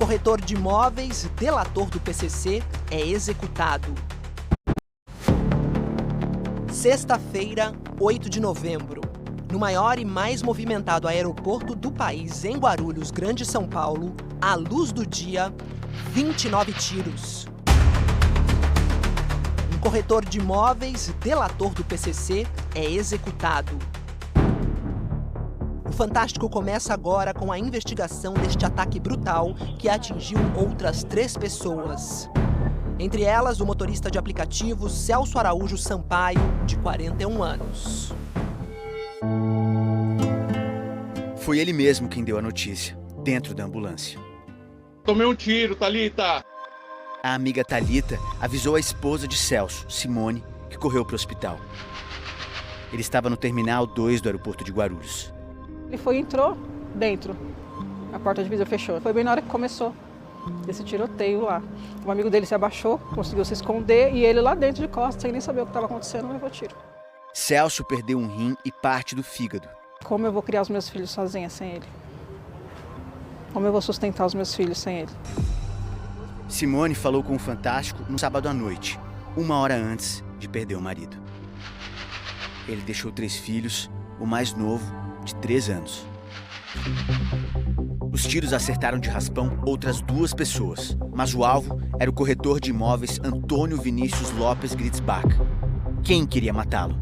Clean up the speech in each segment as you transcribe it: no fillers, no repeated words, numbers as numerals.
corretor de imóveis, delator do PCC, é executado. Sexta-feira, 8 de novembro. No maior e mais movimentado aeroporto do país, em Guarulhos, Grande São Paulo, à luz do dia, 29 tiros. Um corretor de imóveis, delator do PCC, é executado. O Fantástico começa agora com a investigação deste ataque brutal que atingiu outras 3 pessoas. Entre elas, o motorista de aplicativo Celso Araújo Sampaio, de 41 anos. Foi ele mesmo quem deu a notícia, dentro da ambulância. Tomei um tiro, Thalita! A amiga Thalita avisou a esposa de Celso, Simone, que correu para o hospital. Ele estava no Terminal 2 do aeroporto de Guarulhos. Ele entrou dentro, a porta de vidro fechou. Foi bem na hora que começou esse tiroteio lá. Um amigo dele se abaixou, conseguiu se esconder e ele lá dentro de costas, sem nem saber o que estava acontecendo, levou tiro. Celso perdeu um rim e parte do fígado. Como eu vou criar os meus filhos sozinha sem ele? Como eu vou sustentar os meus filhos sem ele? Simone falou com o Fantástico no sábado à noite, 1 hora antes de perder o marido. Ele deixou 3 filhos, o mais novo, de 3 anos. Os tiros acertaram de raspão outras 2 pessoas, mas o alvo era o corretor de imóveis Antônio Vinícius Lopes Gritzbach. Quem queria matá-lo?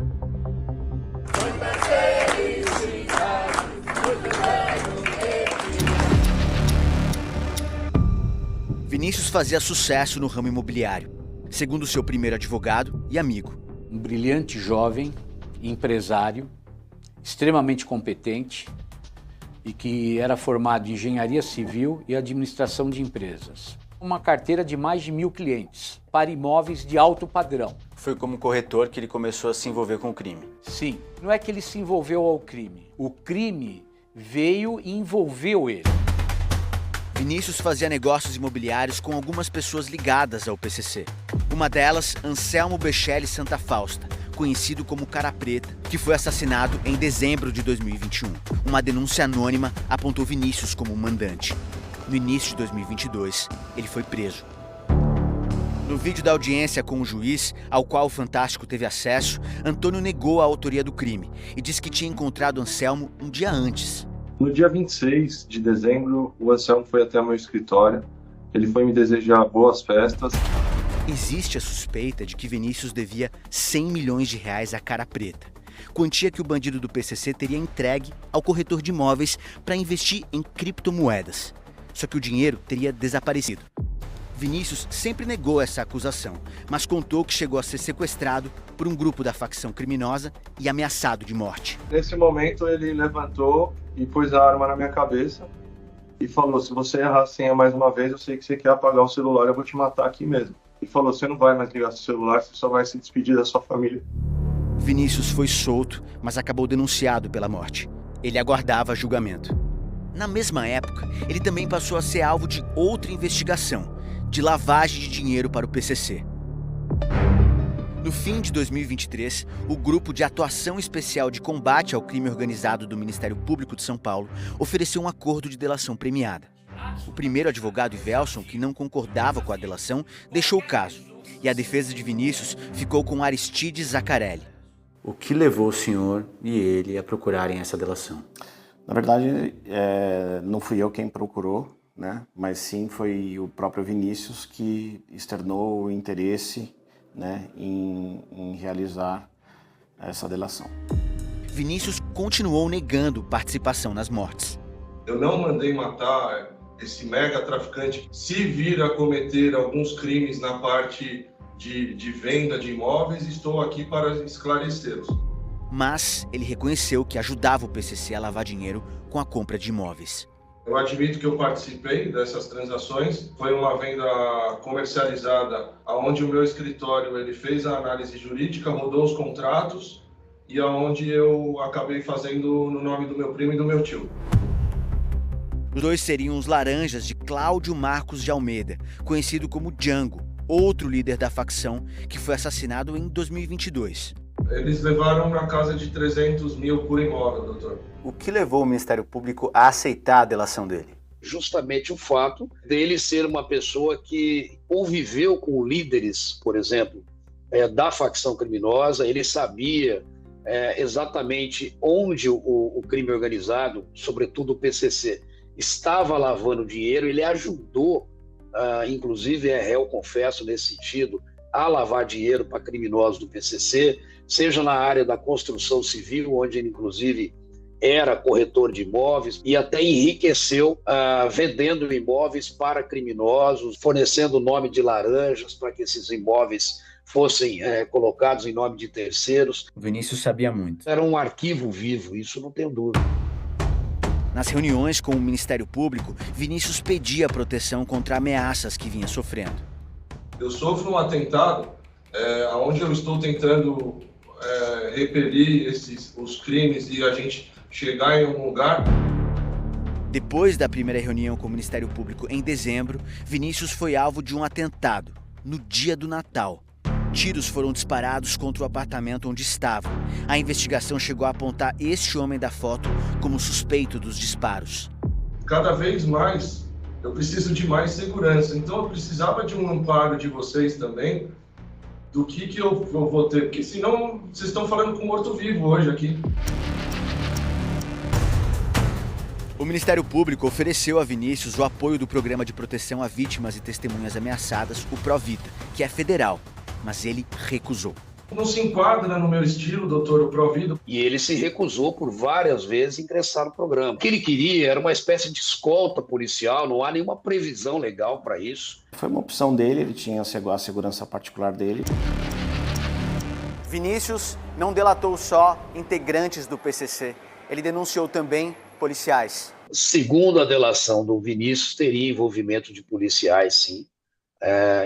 Vinícius fazia sucesso no ramo imobiliário, segundo seu primeiro advogado e amigo. Um brilhante jovem, empresário, extremamente competente e que era formado em engenharia civil e administração de empresas. Uma carteira de mais de 1.000 clientes, para imóveis de alto padrão. Foi como corretor que ele começou a se envolver com o crime. Sim, não é que ele se envolveu ao crime. O crime veio e envolveu ele. Vinícius fazia negócios imobiliários com algumas pessoas ligadas ao PCC. Uma delas, Anselmo Bechelli Santa Fausta, conhecido como Cara Preta, que foi assassinado em dezembro de 2021. Uma denúncia anônima apontou Vinícius como mandante. No início de 2022, ele foi preso. No vídeo da audiência com o juiz, ao qual o Fantástico teve acesso, Antônio negou a autoria do crime e disse que tinha encontrado Anselmo um dia antes. No dia 26 de dezembro, o Anselmo foi até o meu escritório. Ele foi me desejar boas festas. Existe a suspeita de que Vinícius devia 100 milhões de reais à Cara Preta, quantia que o bandido do PCC teria entregue ao corretor de imóveis para investir em criptomoedas. Só que o dinheiro teria desaparecido. Vinícius sempre negou essa acusação, mas contou que chegou a ser sequestrado por um grupo da facção criminosa e ameaçado de morte. Nesse momento, ele levantou e pôs a arma na minha cabeça e falou: se você errar a senha mais uma vez, eu sei que você quer apagar o celular, eu vou te matar aqui mesmo. E falou: você não vai mais ligar seu celular, você só vai se despedir da sua família. Vinícius foi solto, mas acabou denunciado pela morte. Ele aguardava julgamento. Na mesma época, ele também passou a ser alvo de outra investigação, de lavagem de dinheiro para o PCC. No fim de 2023, o Grupo de Atuação Especial de Combate ao Crime Organizado do Ministério Público de São Paulo ofereceu um acordo de delação premiada. O primeiro advogado, Ivelson, que não concordava com a delação, deixou o caso, e a defesa de Vinícius ficou com Aristides Zaccarelli. O que levou o senhor e ele a procurarem essa delação? Na verdade, não fui eu quem procurou, né? Mas sim foi o próprio Vinícius que externou o interesse, né, em realizar essa delação. Vinícius continuou negando participação nas mortes. Eu não mandei matar esse mega traficante. Se vir a cometer alguns crimes na parte de venda de imóveis, estou aqui para esclarecê-los. Mas ele reconheceu que ajudava o PCC a lavar dinheiro com a compra de imóveis. Eu admito que eu participei dessas transações. Foi uma venda comercializada, onde o meu escritório ele fez a análise jurídica, rodou os contratos e aonde eu acabei fazendo no nome do meu primo e do meu tio. Os dois seriam os laranjas de Cláudio Marcos de Almeida, conhecido como Django, outro líder da facção que foi assassinado em 2022. Eles levaram na casa de 300 mil por imóvel, doutor. O que levou o Ministério Público a aceitar a delação dele? justamente o fato dele ser uma pessoa que conviveu com líderes, por exemplo, da facção criminosa. Ele sabia exatamente onde o crime organizado, sobretudo o PCC, estava lavando dinheiro. Ele ajudou, inclusive é réu, confesso, nesse sentido, a lavar dinheiro para criminosos do PCC, seja na área da construção civil, onde ele, inclusive, era corretor de imóveis, e até enriqueceu vendendo imóveis para criminosos, fornecendo o nome de laranjas para que esses imóveis fossem colocados em nome de terceiros. O Vinícius sabia muito. Era um arquivo vivo, isso não tenho dúvida. Nas reuniões com o Ministério Público, Vinícius pedia proteção contra ameaças que vinha sofrendo. Eu sofro um atentado onde eu estou tentando repelir os crimes e a gente chegar em um lugar. Depois da primeira reunião com o Ministério Público em dezembro, Vinícius foi alvo de um atentado, no dia do Natal. Tiros foram disparados contra o apartamento onde estava. A investigação chegou a apontar este homem da foto como suspeito dos disparos. Cada vez mais eu preciso de mais segurança, então eu precisava de um amparo de vocês também, do que eu vou ter, porque senão vocês estão falando com morto-vivo hoje aqui. O Ministério Público ofereceu a Vinícius o apoio do Programa de Proteção a Vítimas e Testemunhas Ameaçadas, o PROVITA, que é federal, mas ele recusou. Não se enquadra no meu estilo, doutor, o PROVITA. E ele se recusou por várias vezes a ingressar no programa. O que ele queria era uma espécie de escolta policial, não há nenhuma previsão legal para isso. Foi uma opção dele, ele tinha a segurança particular dele. Vinícius não delatou só integrantes do PCC, ele denunciou também policiais. Segundo a delação do Vinícius, teria envolvimento de policiais, sim,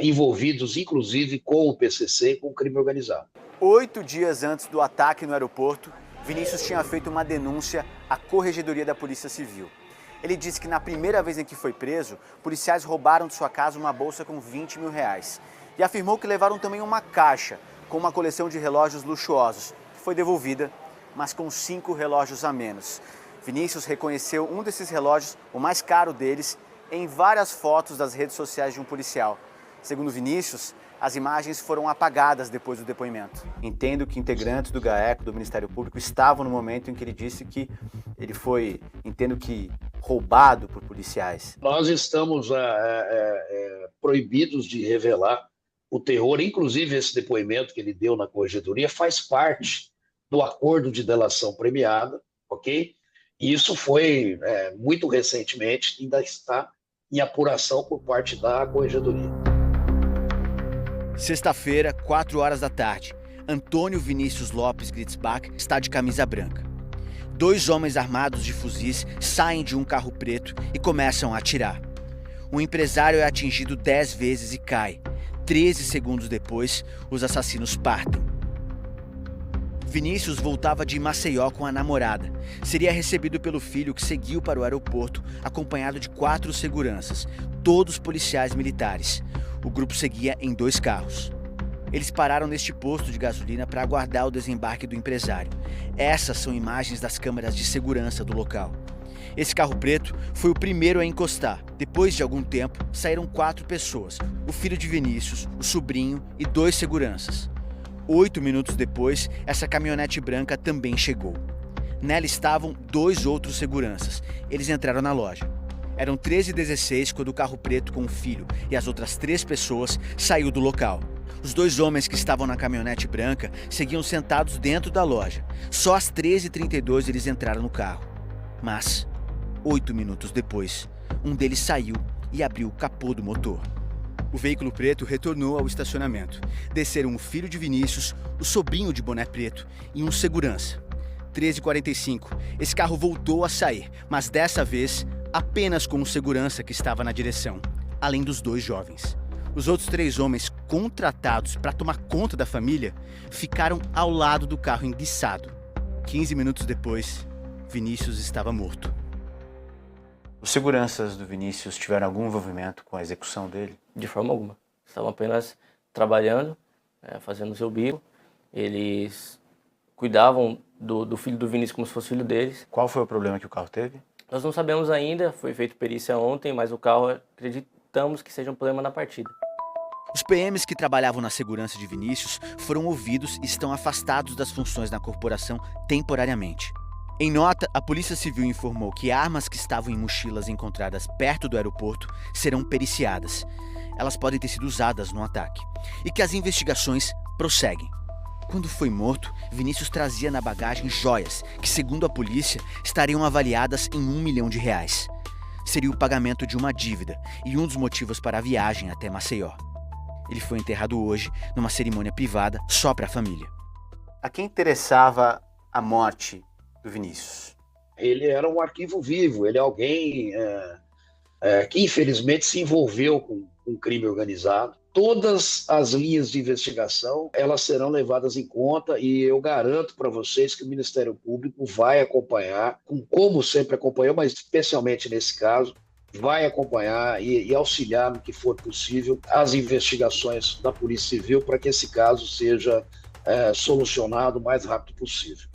envolvidos inclusive com o PCC e com o crime organizado. 8 dias antes do ataque no aeroporto, Vinícius tinha feito uma denúncia à Corregedoria da Polícia Civil. Ele disse que na primeira vez em que foi preso, policiais roubaram de sua casa uma bolsa com R$20 mil e afirmou que levaram também uma caixa com uma coleção de relógios luxuosos, que foi devolvida, mas com 5 relógios a menos. Vinícius reconheceu um desses relógios, o mais caro deles, em várias fotos das redes sociais de um policial. Segundo Vinícius, as imagens foram apagadas depois do depoimento. Entendo que integrantes do GAECO, do Ministério Público, estavam no momento em que ele disse que ele foi, roubado por policiais. Nós estamos proibidos de revelar o terror, inclusive esse depoimento que ele deu na Corregedoria faz parte do acordo de delação premiada, ok? E isso foi muito recentemente, ainda está em apuração por parte da Corregedoria. Sexta-feira, 4 horas da tarde, Antônio Vinícius Lopes Gritzbach está de camisa branca. 2 homens armados de fuzis saem de um carro preto e começam a atirar. O empresário é atingido 10 vezes e cai. 13 segundos depois, os assassinos partem. Vinícius voltava de Maceió com a namorada. Seria recebido pelo filho que seguiu para o aeroporto, acompanhado de 4 seguranças, todos policiais militares. O grupo seguia em 2 carros. Eles pararam neste posto de gasolina para aguardar o desembarque do empresário. Essas são imagens das câmeras de segurança do local. Esse carro preto foi o primeiro a encostar. Depois de algum tempo, saíram 4 pessoas, o filho de Vinícius, o sobrinho e 2 seguranças. 8 minutos depois, essa caminhonete branca também chegou. Nela estavam 2 outros seguranças. Eles entraram na loja. Eram 13h16 quando o carro preto com o filho e as outras 3 pessoas saiu do local. Os 2 homens que estavam na caminhonete branca seguiam sentados dentro da loja. Só às 13h32 eles entraram no carro. Mas, 8 minutos depois, um deles saiu e abriu o capô do motor. O veículo preto retornou ao estacionamento. Desceram o filho de Vinícius, o sobrinho de boné preto e um segurança. 13h45, esse carro voltou a sair, mas dessa vez apenas com um segurança que estava na direção, além dos 2 jovens. Os outros 3 homens contratados para tomar conta da família ficaram ao lado do carro enguiçado. 15 minutos depois, Vinícius estava morto. Os seguranças do Vinícius tiveram algum envolvimento com a execução dele? De forma alguma. Estavam apenas trabalhando, fazendo o seu bico. Eles cuidavam do filho do Vinícius como se fosse filho deles. Qual foi o problema que o carro teve? Nós não sabemos ainda, foi feita perícia ontem, mas o carro acreditamos que seja um problema na partida. Os PMs que trabalhavam na segurança de Vinícius foram ouvidos e estão afastados das funções na corporação temporariamente. Em nota, a Polícia Civil informou que armas que estavam em mochilas encontradas perto do aeroporto serão periciadas. Elas podem ter sido usadas no ataque. E que as investigações prosseguem. Quando foi morto, Vinícius trazia na bagagem joias que, segundo a polícia, estariam avaliadas em R$1 milhão. Seria o pagamento de uma dívida e um dos motivos para a viagem até Maceió. Ele foi enterrado hoje numa cerimônia privada só para a família. A quem interessava a morte do Vinícius? Ele era um arquivo vivo, ele é alguém que infelizmente se envolveu com crime organizado. Todas as linhas de investigação, elas serão levadas em conta e eu garanto para vocês que o Ministério Público vai acompanhar, como sempre acompanhou, mas especialmente nesse caso, vai acompanhar e auxiliar no que for possível as investigações da Polícia Civil para que esse caso seja solucionado o mais rápido possível.